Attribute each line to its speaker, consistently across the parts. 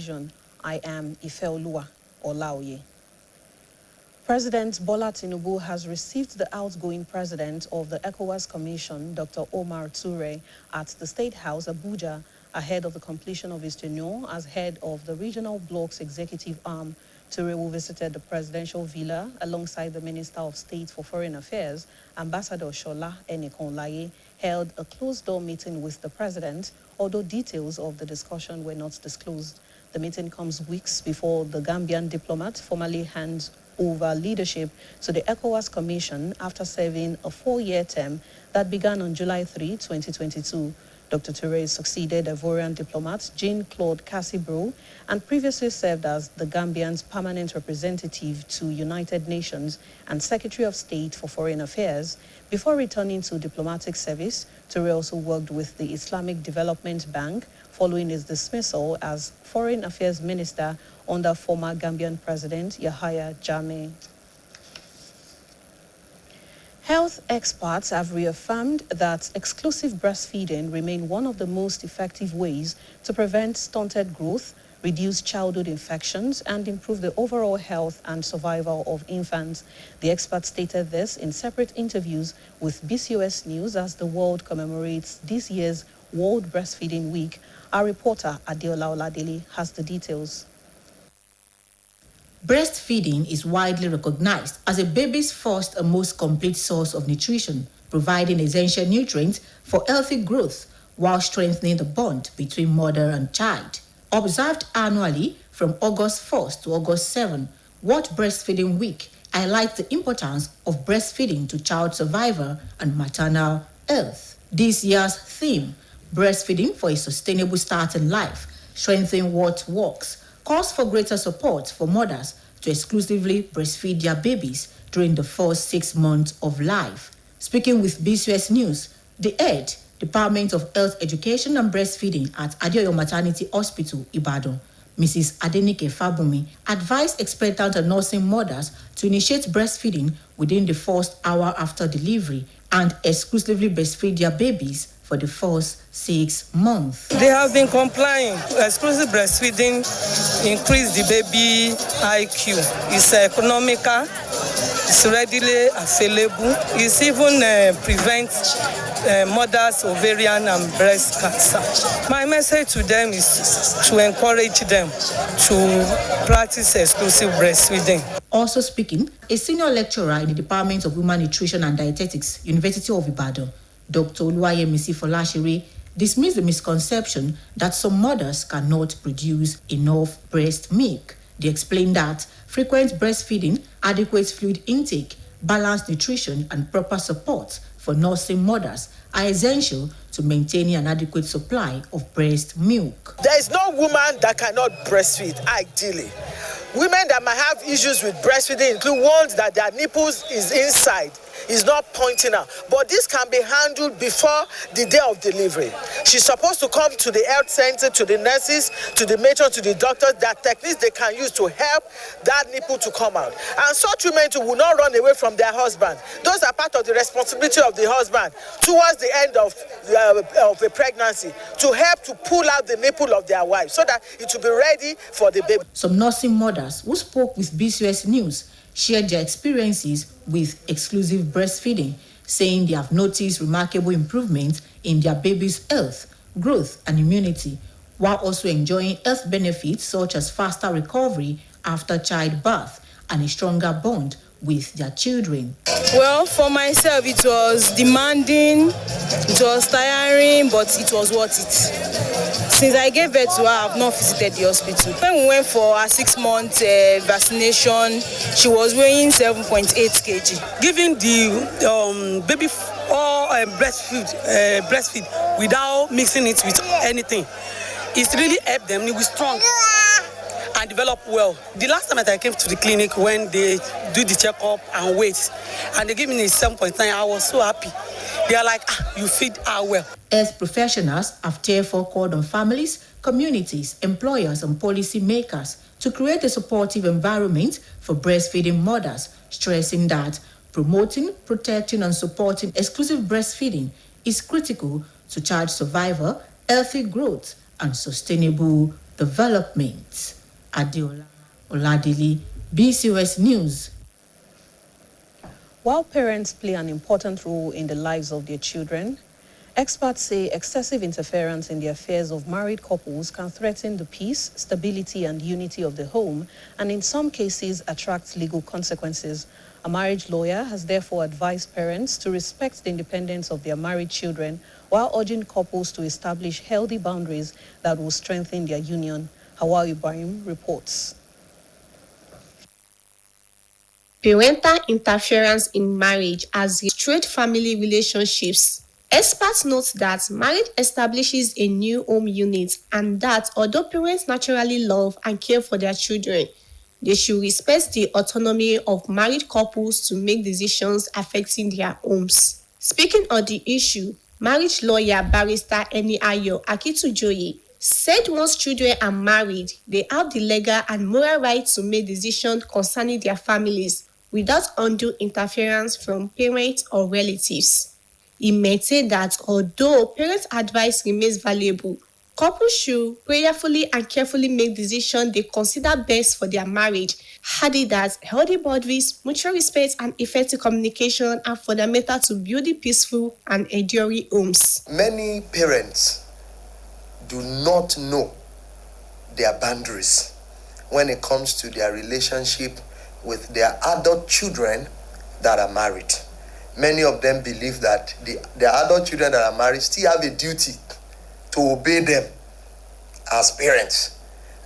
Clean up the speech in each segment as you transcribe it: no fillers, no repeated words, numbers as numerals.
Speaker 1: conclusion, I am Ifeoluwa Olaoye. President Bola Tinubu has received the outgoing president of the ECOWAS Commission, Dr. Omar Toure, at the State House, Abuja, ahead of the completion of his tenure as head of the Regional Bloc's executive arm. Toure, who visited the presidential villa alongside the Minister of State for Foreign Affairs, Ambassador Shola Enikonlaye, held a closed-door meeting with the president, although details of the discussion were not disclosed. The meeting comes weeks before the Gambian diplomat formally hands over leadership to the ECOWAS Commission after serving a 4-year term that began on July 3, 2022. Dr. Toure succeeded Ivorian diplomat Jean-Claude Cassibro and previously served as the Gambian's permanent representative to United Nations and Secretary of State for Foreign Affairs. Before returning to diplomatic service, Toure also worked with the Islamic Development Bank following his dismissal as Foreign Affairs Minister under former Gambian President Yahya Jammeh. Health experts have reaffirmed that exclusive breastfeeding remains one of the most effective ways to prevent stunted growth, reduce childhood infections, and improve the overall health and survival of infants. The experts stated this in separate interviews with BCOS News as the world commemorates this year's World Breastfeeding Week. Our reporter, Adeola Oladele, has the details.
Speaker 2: Breastfeeding is widely recognized as a baby's first and most complete source of nutrition, providing essential nutrients for healthy growth while strengthening the bond between mother and child. Observed annually from August 1st to August 7th, World Breastfeeding Week highlights the importance of breastfeeding to child survival and maternal health. This year's theme, Breastfeeding for a Sustainable Start in Life, Strengthening What Works, calls for greater support for mothers to exclusively breastfeed their babies during the first 6 months of life. Speaking with BCOS News, the head, Department of Health Education and Breastfeeding at Adeoyo Maternity Hospital, Ibadan, Mrs. Adenike Fabumi, advised expectant and nursing mothers to initiate breastfeeding within the first hour after delivery and exclusively breastfeed their babies for the first 6 months.
Speaker 3: They have been complying. Exclusive breastfeeding increase the baby IQ. It's economical, it's readily available. It even prevents mothers' ovarian and breast cancer. My message to them is to encourage them to practice exclusive breastfeeding.
Speaker 2: Also speaking, a senior lecturer in the Department of Women Nutrition and Dietetics, University of Ibadan, Dr. Oluwayemisi Folashire, dismissed the misconception that some mothers cannot produce enough breast milk. They explained that frequent breastfeeding, adequate fluid intake, balanced nutrition, and proper support for nursing mothers are essential to maintaining an adequate supply of breast milk.
Speaker 4: There is no woman that cannot breastfeed, ideally. Women that might have issues with breastfeeding include ones that their nipples is inside, is not pointing out. But this can be handled before the day of delivery. She's supposed to come to the health center, to the nurses, to the matron, to the doctors, that techniques they can use to help that nipple to come out. And such women too will not run away from their husband. Those are part of the responsibility of the husband towards the end of a pregnancy, to help to pull out the nipple of their wife so that it will be ready for the baby.
Speaker 2: Some nursing mothers who spoke with BCOS News shared their experiences with exclusive breastfeeding, saying they have noticed remarkable improvements in their baby's health, growth, and immunity, while also enjoying health benefits such as faster recovery after childbirth and a stronger bond with their children.
Speaker 3: Well, for myself, it was demanding, it was tiring, but it was worth it. Since I gave birth to her, I have not visited the hospital. When we went for a 6-month vaccination, she was weighing 7.8 kg. Giving the baby breastfeed without mixing it with anything, it's really helped them. It was strong and develop well. The last time that I came to the clinic, when they do the checkup and weight, and they give me 7.9, I was so happy. They are like, you feed her well.
Speaker 2: Health professionals have therefore called on families, communities, employers, and policy makers to create a supportive environment for breastfeeding mothers, stressing that promoting, protecting, and supporting exclusive breastfeeding is critical to child survival, healthy growth, and sustainable development. Adeola Oladili, BCOS News.
Speaker 1: While parents play an important role in the lives of their children, experts say excessive interference in the affairs of married couples can threaten the peace, stability, and unity of the home, and in some cases attract legal consequences. A marriage lawyer has therefore advised parents to respect the independence of their married children while urging couples to establish healthy boundaries that will strengthen their union. Hawa Ibrahim reports.
Speaker 5: Parental interference in marriage has destroyed family relationships. Experts note that marriage establishes a new home unit and that although parents naturally love and care for their children, they should respect the autonomy of married couples to make decisions affecting their homes. Speaking on the issue, marriage lawyer barrister Iroyin Ojo-Kanri said once children are married, they have the legal and moral right to make decisions concerning their families without undue interference from parents or relatives. He maintained that although parents' advice remains valuable, couples should prayerfully and carefully make decisions they consider best for their marriage, adding that healthy boundaries, mutual respect, and effective communication are fundamental to building peaceful and enduring homes.
Speaker 6: Many parents do not know their boundaries when it comes to their relationship with their adult children that are married. Many of them believe that their adult children that are married still have a duty to obey them as parents.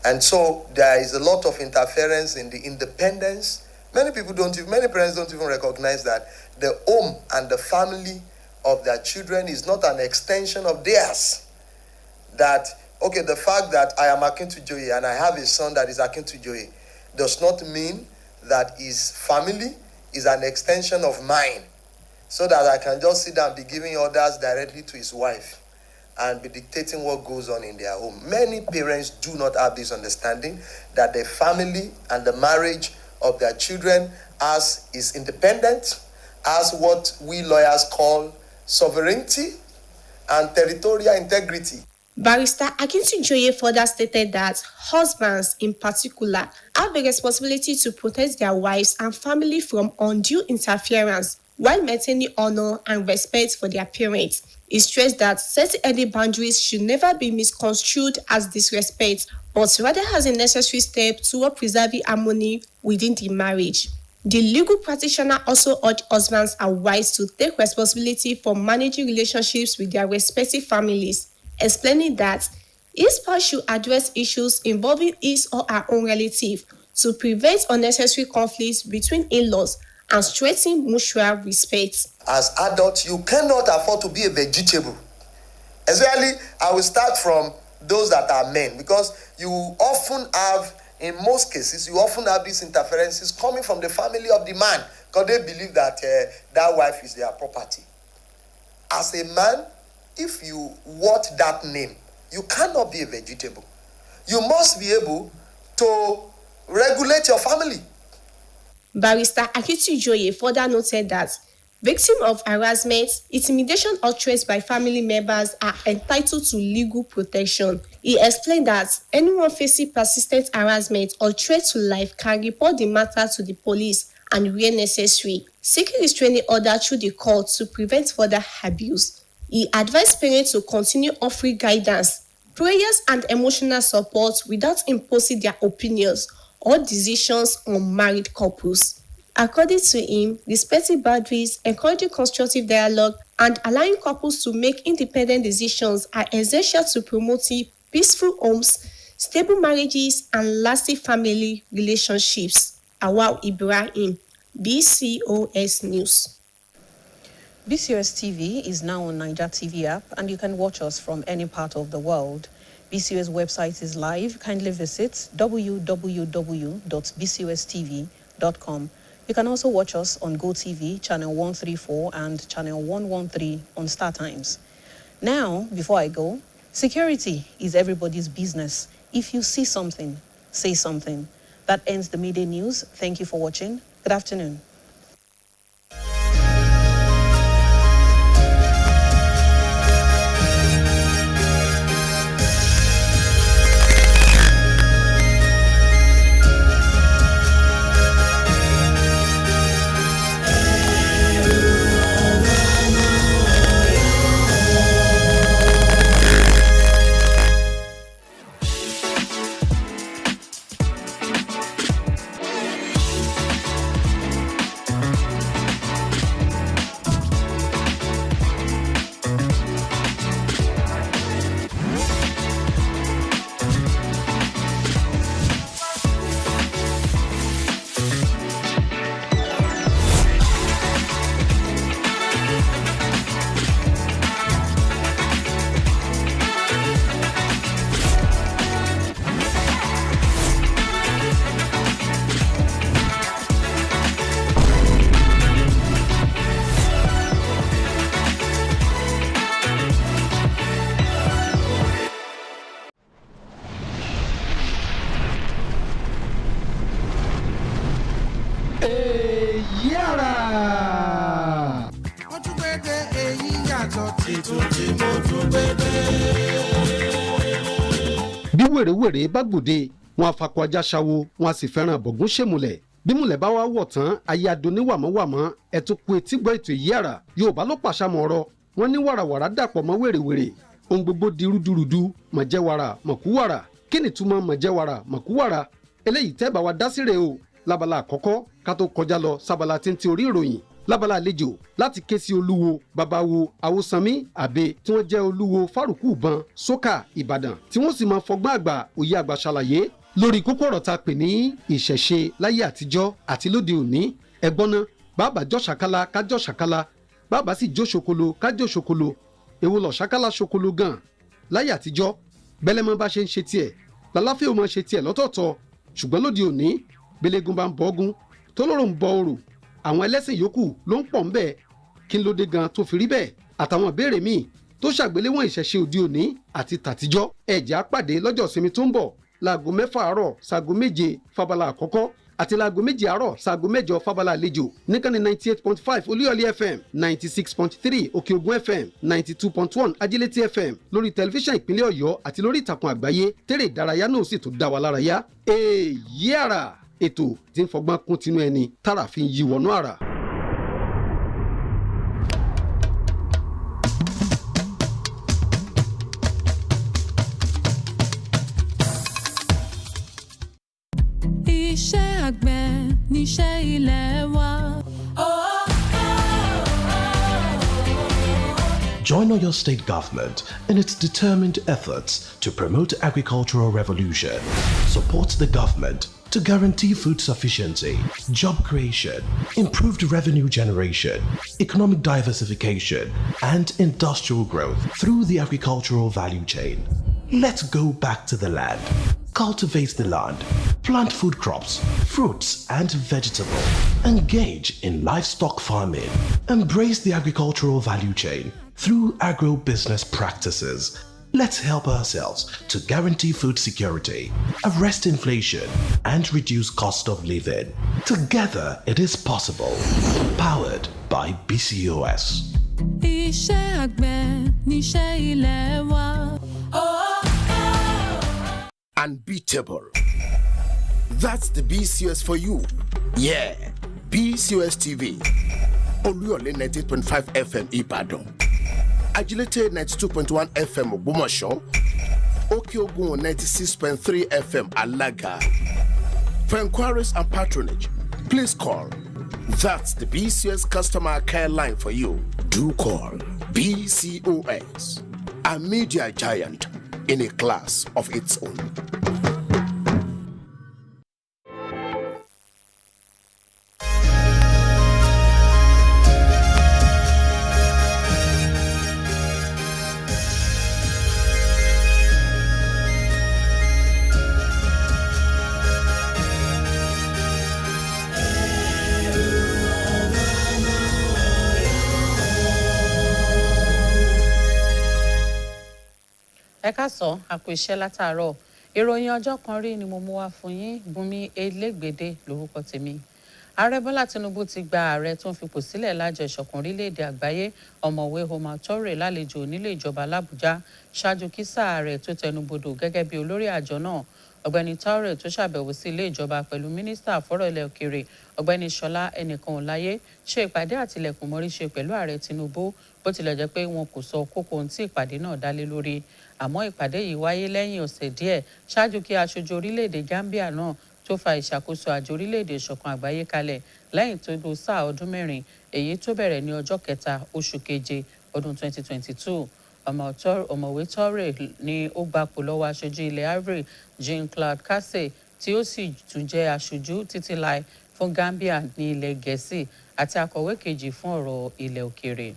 Speaker 6: And so there is a lot of interference in the independence. Many parents don't even recognize that the home and the family of their children is not an extension of theirs. That, okay, the fact that I am Akintujoye and I have a son that is Akintujoye does not mean that his family is an extension of mine, so that I can just sit down and be giving orders directly to his wife and be dictating what goes on in their home. Many parents do not have this understanding that the family and the marriage of their children is independent, as what we lawyers call sovereignty and territorial integrity.
Speaker 5: Barrister Akintujoye further stated that husbands in particular have a responsibility to protect their wives and family from undue interference while maintaining honor and respect for their parents. He stressed that setting any boundaries should never be misconstrued as disrespect, but rather as a necessary step toward preserving harmony within the marriage. The legal practitioner also urged husbands and wives to take responsibility for managing relationships with their respective families, explaining that each spouse should address issues involving his or her own relative to prevent unnecessary conflicts between in-laws and strengthen mutual respect.
Speaker 6: As adults, you cannot afford to be a vegetable. Especially, I will start from those that are men, because you often have, in most cases, these interferences coming from the family of the man, because they believe that that wife is their property. As a man, if you want that name, you cannot be a vegetable. You must be able to regulate your family.
Speaker 5: Barrister Akintujoye further noted that victims of harassment, intimidation, or threats by family members are entitled to legal protection. He explained that anyone facing persistent harassment or threat to life can report the matter to the police and, where necessary, seeking restraining order through the court to prevent further abuse. He advised parents to continue offering guidance, prayers, and emotional support without imposing their opinions or decisions on married couples. According to him, respecting boundaries, encouraging constructive dialogue, and allowing couples to make independent decisions are essential to promoting peaceful homes, stable marriages, and lasting family relationships. Hawa Ibrahim, BCOS News.
Speaker 1: BCOS TV is now on Niger TV app, and you can watch us from any part of the world. BCOS website is live. Kindly visit www.bcostv.com. You can also watch us on GoTV, channel 134 and channel 113 on Star Times. Now, before I go, security is everybody's business. If you see something, say something. That ends the midday news. Thank you for watching. Good afternoon.
Speaker 7: bí wèrèwèrè bá gbòde wọn afakọ ajá ṣawo wọn a sì fẹ́ràn bọ̀gún ṣèmùlẹ̀ bí múlẹ̀ bá wá wọ̀ tán ayé adóníwàmọ́wàmọ́ ẹ̀tún kú etí gbọ́ ètò ìyí àrà Yorùbá ló pàṣàmọ̀ ọ̀rọ̀ wọn ní wàràwàrà dàpọ̀ mọ́ wèrèwèrè ohun gbogbo di rúdurùdu mọ̀jẹ̀wàrà mọ̀kúwàrà kí ni túmọ̀ mọ̀jẹ̀wàrà mọ̀kúwàrà eléyìí tẹ́ bá wa dá síre o lábala àkọ́kọ́ ká tó kọjá lọ sábala tí ń ti orí ìròyìn lábala àlejò láti ké sí olúwo babawo awósanmí àbẹ tí wọ́n jẹ́ olúwo fárùkù ìbọn sókà ìbàdàn tí wọ́n sì máa fọgbọ́n àgbà òye àgbà ṣàlàyé lórí kókó ọ̀rọ̀ tá pè ní ìṣẹ̀ṣe láyé àtijọ́ àti lóde òní ẹ̀gbọ́n náà bàbá jọ́ ṣàkálà kájọ́ ṣàkálà bàbá sì jó ṣokolo kájọ́ ṣokolo èwo lọ ṣàkálà ṣokolo gan láyé àtijọ́ bẹ́lẹ́mọ́ bá ṣe ń ṣe tiẹ̀ lálàáfíà ó máa ṣe tiẹ̀ lọ́tọ̀ọ̀tọ̀ ṣùgbọ́n lóde òní bẹ́lẹ́gùn bá ń bọ ọgún tó lóró ń bọ orò àwọn ẹlẹ́sìn yòókù ló ń pọ̀ ń bẹ̀ kí n ló dé gan tó fi rí bẹ́ẹ̀ àtàwọn ìbéèrè míì tó ṣàgbéléwọ̀n ìṣẹ̀ṣe òde òní àti tàtijọ́ ẹ̀jẹ̀ á pàdé lọ́jọ́ ìsinmi tó ń bọ̀ láago 6 àárọ̀ sáago 7 fábala àkọ́kọ́ àti láago 2 àárọ̀ sáago 8 fábala àlejò níkànnì 98.5 olúyọ̀lé fm 96.3 òkè ògùn fm 92.1 ajílétí fm lórí tẹlifíṣàn ìpínlẹ̀ ọ̀yọ́ àti lórí ìtàkùn àgbáyé tẹ́rẹ̀ ìdárayá náà sì tún dá wa lára yá èyí àrà ètò tí ń fọgbọ́n kún tinú ẹni tára fi ń yí wọnú àrà.
Speaker 8: Iṣẹ́ àgbẹ̀ níṣẹ́ ilẹ̀ wa.
Speaker 9: Join your state government in its determined efforts to promote agricultural revolution. Support the government to guarantee food sufficiency, job creation, improved revenue generation, economic diversification, and industrial growth through the agricultural value chain. Let's go back to the land. Cultivate the land, plant food crops, fruits and vegetables, engage in livestock farming, embrace the agricultural value chain through agro-business practices. Let's help ourselves to guarantee food security, arrest inflation, and reduce cost of living. Together, it is possible. Powered by BCOS.
Speaker 8: Iṣẹ́ àgbẹ̀ níṣẹ́ ilẹ̀ wa.
Speaker 10: Unbeatable. That's the BCOS for you. Yeah, BCOS TV. Oluyole 98.5 FM Ibadan. Agility 92.1 FM Ògbómọ̀ṣọ́. Okiogun 96.3 FM Alaga. For inquiries and patronage, please call. That's the BCOS customer care line for you. Do call BCOS, a media giant in a class of its own.
Speaker 1: ẹ káàsán àpò iṣẹ́ látàárọ̀ ìròyìn ọjọ́ kan rí ni mo mú wá fún yín Bùnmi Elégbèdé lórúkọ tèmi. ààrẹ Bọ́lá Tinubu ti gba ààrẹ tó ń fipò sílẹ̀ lájọ ìṣọ̀kan orílẹ̀-èdè àgbáyé ọ̀mọ̀wé Omar Touray lálejò nílé ìjọba l'Àbújá ṣáájú kí sáà rẹ̀ tó tẹnubodò gẹ́gẹ́ bí olórí àjọ náà. ọ̀gbẹ́ni Touray tó ṣàbẹ̀wò sí ilé ìjọba pẹ̀lú mínísítà fọ́rọ̀ ilẹ̀ òkèèrè ọ̀gbẹ́ni Ṣọlá Ẹnìkanòláyé ṣe ìpàdé àtilẹ̀kùn mọ́ríṣe pẹ̀lú ààrẹ Tinubu bó tilẹ̀ jẹ́ pé wọn kò sọ kókó ohun tí ìpàdé náà dálé lórí. àmọ́ ìpàdé yìí wáyé lẹ́yìn ọ̀sẹ̀ díẹ̀ ṣáájú kí aṣojú orílẹ̀-èdè Gambia náà tó fa ìṣàkóso àjọ orílẹ̀-èdè ìṣọ̀kan àgbáyé kalẹ̀ lẹ́yìn tó lo sáà ọdún 4 èyí tó bẹ̀rẹ̀ ní ọjọ́ 3 oṣù keje ọdún 2022. ọ̀mọ̀wé Touray ni ó gbapò lọ́wọ́ aṣojú ilẹ̀ Ivory Jean-Claude Cassé tí ó sì tún jẹ́ aṣojú títí láé fún Gambia ní ilẹ̀ Gẹ̀ẹ́sì àti akọ̀wé kejì fún ọ̀rọ̀ ilẹ̀ òkèèrè.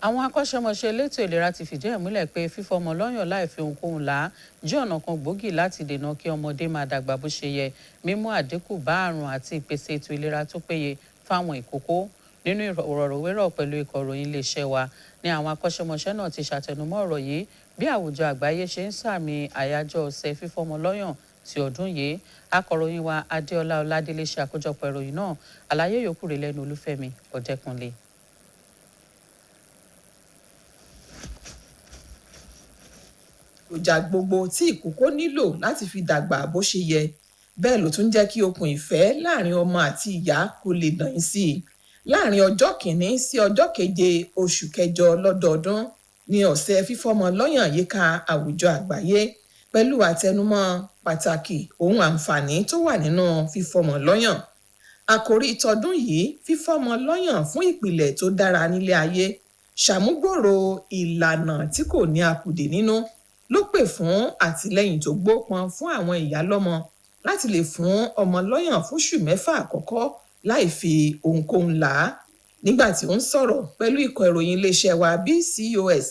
Speaker 1: àwọn akọ́ṣẹ́mọṣẹ́ elétò ìlera ti fìdí ẹ̀ múlẹ̀ pé fífọmọ lọ́yàn láì fi ohunkóhun là á jẹ́ ọ̀nà kan gbòógì láti dènà kí ọmọdé máa dàgbà bó ṣe yẹ, mímú àdínkù bá àrùn àti ìpèsè ètò ìlera tó péye fáwọn ìkókó. nínú ìrọ̀rọ̀wérọ̀ pẹ̀lú ikọ̀ ìròyìn iléeṣẹ́ wa ni àwọn akọ́ṣẹ́mọṣẹ́ náà ti ṣàtẹnumọ́ ọ̀rọ̀ yìí bí àwùjọ àgbáyé ṣe ń sàmì àyájọ́ ọ̀sẹ̀ fífọmọ lọ́yàn ti ọdún yìí. akọ̀ròyìn wa Adéọlá Ọládélé ṣe àkójọpọ̀ ìròyìn náà, àlàyé yòókù rẹ̀ lẹ́nu Olúfẹ́mi Ọ̀dẹ́kunlé.
Speaker 11: èròjà gbogbo tí ìkókó nílò láti fi dàgbà bó ṣe yẹ. Bẹ́ẹ̀ ló tún jẹ́ kí okùn ìfẹ́ láàrin ọmọ àti ìyá kó lè dàn sí i. Láàrin ọjọ́ kìíní sí ọjọ́ keje oṣù kẹjọ lọ́dọọdún ní ọ̀sẹ̀ fífọ́mọ lọ́yàn yíká àwùjọ àgbáyé, pẹ̀lú àtẹnumọ́ pàtàkì ohun àǹfààní tó wà nínú fífọ́mọ lọ́yàn. Àkòrí tọdún yìí, fífọ́mọ lọ́yàn fún ìpìlẹ̀ tó dára nílé ayé, ṣàmúgbòrò ìlànà tí kò ní akùdé nínú, ló pè fún àtìlẹ́yìn tó gbópọn fún àwọn ìyálọ́mọ láti lè fún ọmọ lọ́yàn fóṣù 6 àkọ́kọ́ láì fi ohunkóhun là á. Nígbà tí ó ń sọ̀rọ̀ pẹ̀lú ikọ̀ ìròyìn iléeṣẹ́ wa BCOS,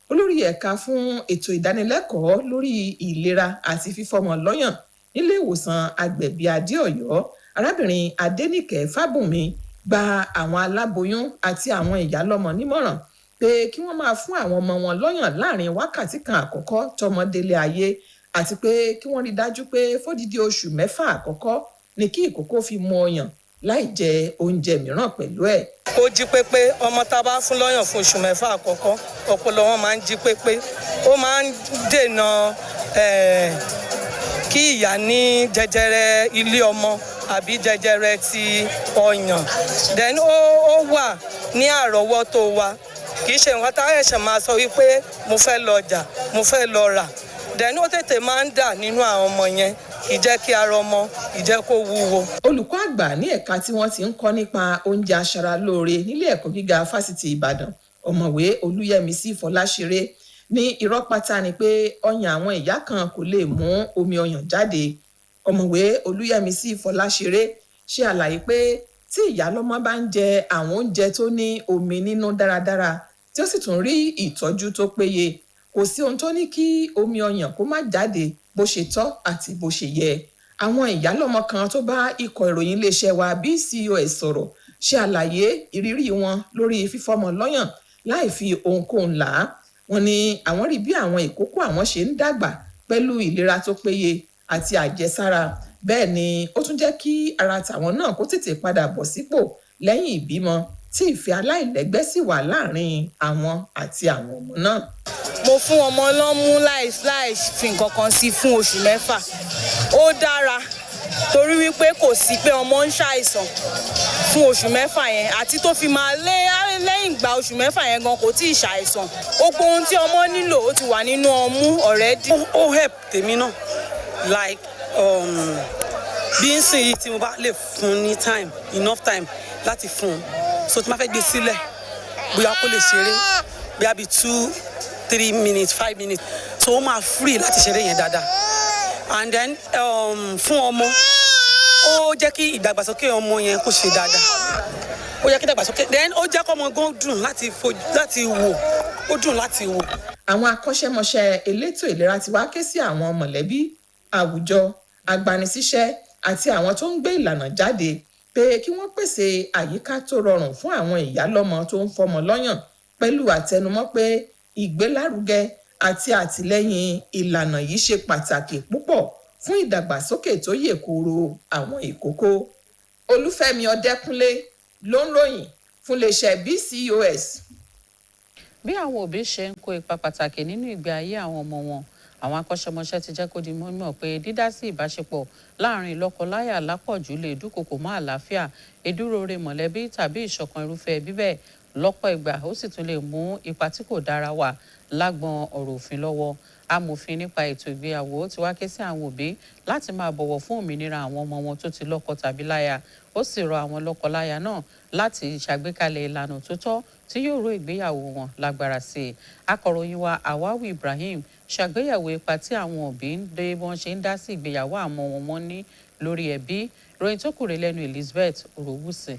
Speaker 11: olórí ẹ̀ka fún ètò ìdánilẹ́kọ̀ọ́ lórí ìlera àti fífọ́mọ lọ́yàn nílé ìwòsàn Agbẹ̀bí Adéọ̀yọ́, arábìnrin Adéníkẹ́ Fábùnmi, gba àwọn aláboyún àti àwọn ìyálọ́mọ nímọ̀ràn pé kí wọ́n máa fún àwọn ọmọ wọn lọ́yàn láàrin wákàtí kan àkọ́kọ́ tọ́mọ délé ayé, àti pé kí wọ́n rí dájú pé fódìdí oṣù 6 àkọ́kọ́ ni kí ìkókó fi mu ọyàn láì jẹ oúnjẹ mìíràn pẹ̀lú ẹ̀.
Speaker 3: Ó jí pépé, ọmọ tá a bá fún lọ́yàn fún oṣù 6 àkọ́kọ́, ọpọlọ wọn máa ń jí pépé. Ó máa ń dènà kí ìyá ní jẹjẹrẹ ilé ọmọ àbí jẹjẹrẹ ti ọyàn. Then ó wà ní àrọ́wọ́tó wa. Kì í ṣe nǹkan tá a ṣẹ̀ṣẹ̀ máa sọ wípé mo fẹ́ lọ ọjà, mo fẹ́ lọ rà. Then ó tètè máa ń dà nínú àwọn ọmọ yẹn, kì í jẹ́ kí ara ọmọ, kì í jẹ́ kó wúwo.
Speaker 11: Olùkọ́ àgbà ní ẹ̀ka tí wọ́n ti ń kọ́ nípa oúnjẹ aṣaralóore nílé ẹ̀kọ́ gíga fásitì Ìbàdàn, ọ̀mọ̀wé Olúyẹmísí Fọláṣeré, ní irọ́ pátá ni pé ọyàn àwọn ìyá kan kò lè mú omi ọyàn jáde. Ọ̀mọ̀wé Olúyẹmísí Fọláṣeré ṣe àlàyé pé tí ìyálọ́mọ bá ń jẹ àwọn oúnjẹ tó ní omi nínú dáradára, tí ó sì tún rí ìtọ́jú tó péye, kò sí ohun tó ní kí omi ọyàn kó má jáde bó ṣe tọ́ àti bó ṣe yẹ. Àwọn ìyálọ́mọ kan tó bá ikọ̀ ìròyìn iléeṣẹ́ wa BCOS sọ̀rọ̀ ṣe àlàyé ìrírí wọn lórí fífọ́mọ lọ́yàn láì fi ohunkóhun là á. Wọ́n ní àwọn rí bí àwọn ìkókó àwọn ṣe ń dàgbà pẹ̀lú ìlera tó péye àti àjẹsára. Bẹ́ẹ̀ ni ó tún jẹ́ kí ara tàwọn náà kó tètè padà bọ̀ sípò lẹ́yìn ìbímọ, tí ìfẹ́ aláìlẹ́gbẹ́ sì wà láàrin àwọn àti àwọn ọmọ náà.
Speaker 12: Mo fún ọmọ lọ́mú láì fi nǹkan kan sí fún oṣù 6. Ó dára torí wípé kò sí pé ọmọ ń ṣàìsàn fún oṣù 6 yẹn, àti tó fi máa lẹ́yìn ìgbà oṣù 6 yẹn gan kò tí ì ṣàìsàn. Gbogbo ohun tí ọmọ nílò ó ti wà nínú ọmú already.
Speaker 3: Ó help tèmi náà, like bí n sìn yìí tí mo bá lè fún ní time, enough time láti fún un, so tí ma fẹ́ gbé sílẹ̀ bóyá kó lè ṣeré bóyá bí 2-3 minutes 5 minutes, so ó máa free láti ṣeré yẹn dáadáa. And then fún ọmọ ó jẹ́ kí ìdàgbàsókè ọmọ yẹn kó ṣe dáadáa, ó jẹ́ kí ìdàgbàsókè, then ó jẹ́ kó ọmọ gan dùn láti wò, ó dùn láti wò.
Speaker 11: Àwọn akọ́ṣẹ́mọṣẹ́ elétò ìlera ti wá ké sí àwọn mọ̀lẹ́bí, àwùjọ, agbanisíṣẹ́ àti àwọn tó ń gbé ìlànà jáde pé kí wọ́n pèsè àyíká tó rọrùn fún àwọn ìyálọ́mọ tó ń fọmọ lọ́yàn, pẹ̀lú àtẹnumọ́ pé ìgbélárugẹ àti àtìlẹ́yìn ìlànà yìí ṣe pàtàkì púpọ̀ fún ìdàgbàsókè tó yè kooro àwọn ìkókó. Olúfẹ́mi Ọdẹ́kúnlé ló ń ròyìn fún iléeṣẹ́ BCOS.
Speaker 1: Bí àwọn òbí ṣe ń kó ipa pàtàkì nínú ìgbé ayé àwọn ọmọ wọn, àwọn akọ́ṣẹ́mọṣẹ́ ti jẹ́ kó di mímọ̀ pé dídá sí ìbáṣepọ̀ láàrin lọ́kọ-láyà lápọ̀jù lè dúnkokò mọ́ àlàáfíà, ìdúróore mọ̀lẹ́bí tàbí ìṣọ̀kan irúfẹ́ ẹbí bẹ́ẹ̀. Lọ́pọ̀ ìgbà ó sì tún lè mú ipa tí kò dára wá lágbọn ọ̀rọ̀ òfin lọ́wọ́. Amòfin nípa ètò ìgbéyàwó ti wá ké sí àwọn òbí láti máa bọ̀wọ̀ fún òmìnira àwọn ọmọ wọn tó ti lọ́kọ tàbí láya. Ó sì rọ àwọn lọ́kọ-láya náà láti ṣàgbékalẹ̀ ìlànà tó tọ́ tí yóò ró ìgbéyàwó wọn lágbára sí i. Akọ̀ròyìn wa Awawi Ibrahim ṣàgbéyẹ̀wò ipa tí àwọn òbí ń dé bí wọ́n ṣe ń dá sí ìgbéyàwó àwọn ọmọ wọn ní lórí ẹbí. Ìròyìn tó kù rè lẹ́nu Elizabeth Orowusi.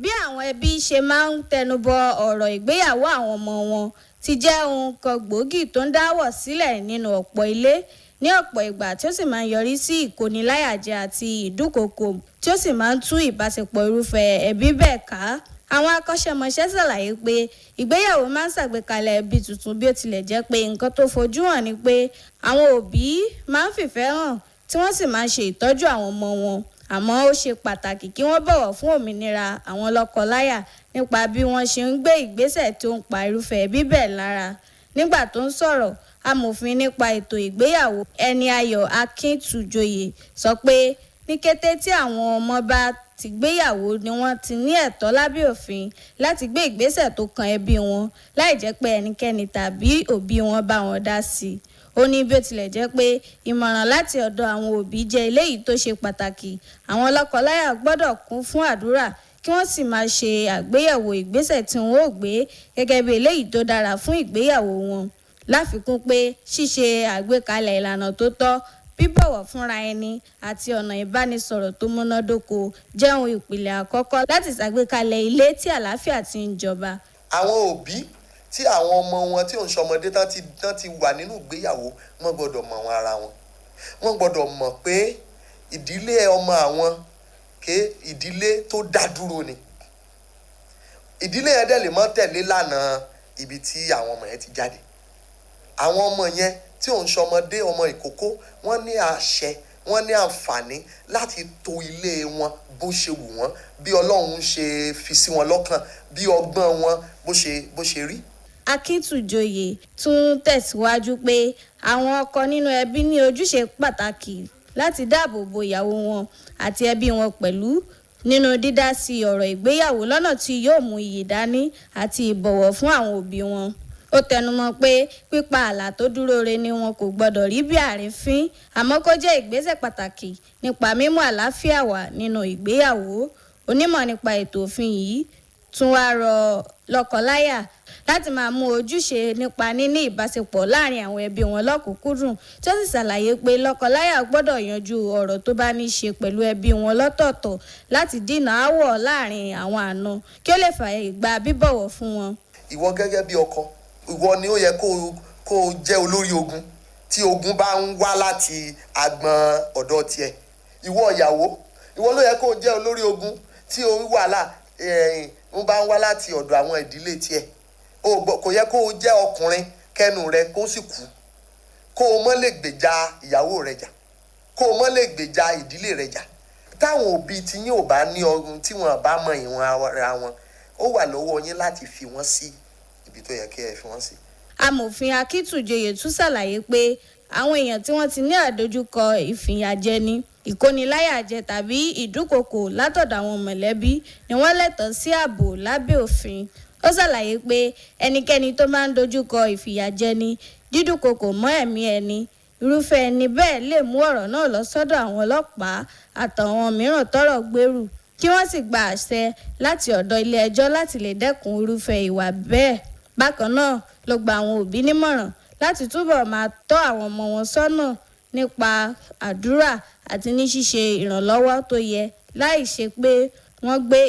Speaker 13: Bí àwọn ẹbí ṣe máa ń tẹnubọ ọ̀rọ̀ ìgbéyàwó àwọn ọmọ wọn ti jẹ́ ohun kan gbòógì tó ń dáwọ̀ sílẹ̀ nínú ọ̀pọ̀ ilé ní ọ̀pọ̀ ìgbà, tí ó sì máa ń yọrí sí ìkóniláyàjẹ àti ìdúnkokò, tí ó sì máa ń tú ìbáṣepọ̀ irúfẹ́ ẹbí bẹ́ẹ̀ ká. Àwọn akọ́ṣẹ́mọṣẹ́ ṣàlàyé pé ìgbéyàwó máa ń ṣàgbékalẹ̀ ẹbí tuntun, bí ó tilẹ̀ jẹ́ pé nǹkan tó fojú hàn ni pé àwọn òbí máa ń fìfẹ́ hàn tí wọ́n sì máa ń ṣe ìtọ́jú àwọn ọmọ wọn. Àmọ́ ó ṣe pàtàkì kí wọ́n bọ̀wọ̀ fún òmìnira àwọn lọ́kọ-láyà nípa bí wọ́n ṣe ń gbé ìgbésẹ̀ tó ń pa irúfẹ́ ẹbí bẹ́ẹ̀ lára. nígbà tó ń sọ̀rọ̀ amòfin nípa ètò ìgbéyàwó Ẹniayọ̀ Akíntúnjoyè sọ pé ní kété tí àwọn ọmọ bá ti gbéyàwó ni wọ́n ti ní ẹ̀tọ́ lábẹ́ òfin láti gbé ìgbésẹ̀ tó kan ẹbí wọn láì jẹ́ pé ẹnikẹ́ni tàbí òbí wọn bá wọn dá sí i. Ó ní bí ó tilẹ̀ jẹ́ pé ìmọ̀ràn láti ọ̀dọ̀ àwọn òbí jẹ́ eléyìí tó ṣe pàtàkì, àwọn lọ́kọláya gbọ́dọ̀ kún fún àdúrà kí wọ́n sì máa ṣe àgbéyẹ̀wò ìgbésẹ̀ tí wọ́n ó gbé gẹ́gẹ́ bí eléyìí tó dára fún ìgbéyàwó wọn. Láfikún pé ṣíṣe àgbékalẹ̀ ìlànà tó tọ́, bíbọ̀wọ̀ fúnra ẹni àti ọ̀nà ìbánisọ̀rọ̀ tó múnádóko jẹ́ ohun ìpìlẹ̀ àkọ́kọ́ láti ṣàgbékalẹ̀ ilé tí àlàáfíà ti ń jọba.
Speaker 6: Àwọn òbí tí àwọn ọmọ wọn tí ò ń ṣọmọdé tán ti wà nínú ìgbéyàwó, wọ́n gbọ́dọ̀ mọ̀ wọn ara wọn. Wọ́n gbọ́dọ̀ mọ̀ pé ìdílé ọmọ àwọn ìdílé tó dá dúró ni. Ìdílé yẹn dẹ̀ lè mọ́ tẹ̀lé lánàá ibi tí àwọn ọmọ yẹn ti jáde. Àwọn ọmọ yẹn tí ò ń ṣọmọdé, ọmọ ìkókó, wọ́n ní àṣẹ, wọ́n ní àǹfààní láti tò ilé wọn bó ṣe wù wọ́n, bí Ọlọ́run ṣe fi sí wọn lọ́kàn, bí ọgbọ́n wọn bó ṣe rí.
Speaker 13: Akíntúnjoyè tún tẹ̀síwájú pé àwọn ọkọ nínú ẹbí ní ojúṣe pàtàkì láti dáàbò bo ìyàwó wọn àti ẹbí wọn pẹ̀lú nínú dídá sí ọ̀rọ̀ ìgbéyàwó lọ́nà tí yóò mú iyì dání àti ìbọ̀wọ̀ fún àwọn òbí wọn. Ó tẹnumọ́ pé pípa ààlà tó dúró re ni wọn kò gbọdọ̀ rí bí àrífín, àmọ́ kó jẹ́ ìgbésẹ̀ pàtàkì nípa mímú àlàáfíà wà nínú ìgbéyàwó. Onímọ̀ nípa ètò òfin yìí tún wá rọ lọ́kọláya láti máa mú ojúṣe nípa níní ìbáṣepọ̀ láàrin àwọn ẹbí wọn lọ́kùnkúndùn, tó sì ṣàlàyé pé lọ́kọláya gbọ́dọ̀ yanjú ọ̀rọ̀ tó bá ní ṣe pẹ̀lú ẹbí wọn lọ́tọ̀ọ̀tọ̀ láti dínà aáwọ̀ láàrin àwọn àna kí ó lè fààyè gba bíbọ̀wọ̀ fún wọn.
Speaker 6: Ìwọ gẹ́gẹ́ bí ọkọ, ìwọ ni ó yẹ kó jẹ́ olórí ogun tí ogun bá ń wá láti agbọn ọ̀dọ̀ tiẹ̀. Ìwọ ìyàwó, ìwọ ló yẹ kó jẹ́ olórí ogun tí wàhálà ń bá ń wá láti ọ̀dọ̀ àwọn ìdílé tiẹ̀. Kò yẹ kó jẹ́ ọkùnrin kẹnu rẹ kó sì kú, kó o mọ́ lè gbèjà ìyàwó rẹ jà, kó o mọ́ lè gbèjà ìdílé rẹ jà. Táwọn òbí tí yín ò bá ní ọrùn tí wọ́n bá mọ ìwọ̀n ara wọn, ó wà lọ́wọ́ yín láti fi wọ́n sí ibi tó yẹ kí ẹ fi wọ́n sí.
Speaker 13: Amòfin Akíntúnjoyè tún ṣàlàyé pé àwọn èèyàn tí wọ́n ti ní àdójúkọ ìfìyàjẹni, ìkóniláyàjẹ tàbí ìdúkokò látọ̀dọ̀ àwọn mọ̀lẹ́bí ni wọ́n lẹ́tọ̀ọ́ sí ààbò lábẹ́ òfin. Ó ṣàlàyé pé ẹnikẹ́ni tó máa ń dojúkọ ìfìyàjẹni, dídúkokò mọ́ ẹ̀mí ẹni, irúfẹ́ ẹni bẹ́ẹ̀ lè mú ọ̀rọ̀ náà lọ sọ́dọ̀ àwọn ọlọ́pàá àtàwọn mìíràn tọ́rọ̀ gbèrú kí wọ́n sì gba àṣẹ láti ọ̀dọ̀ ilé ẹjọ́ láti lè dẹ́kun irúfẹ́ ìwà bẹ́ẹ̀. Bákan náà ló gba àwọn òbí nímọ̀ràn láti túbọ̀ máa tọ́ àwọn ọmọ wọn sọ́nà nípa àdúrà àti ní ṣíṣe ìrànlọ́wọ́ tó yẹ láì ṣe pé wọ́n gbé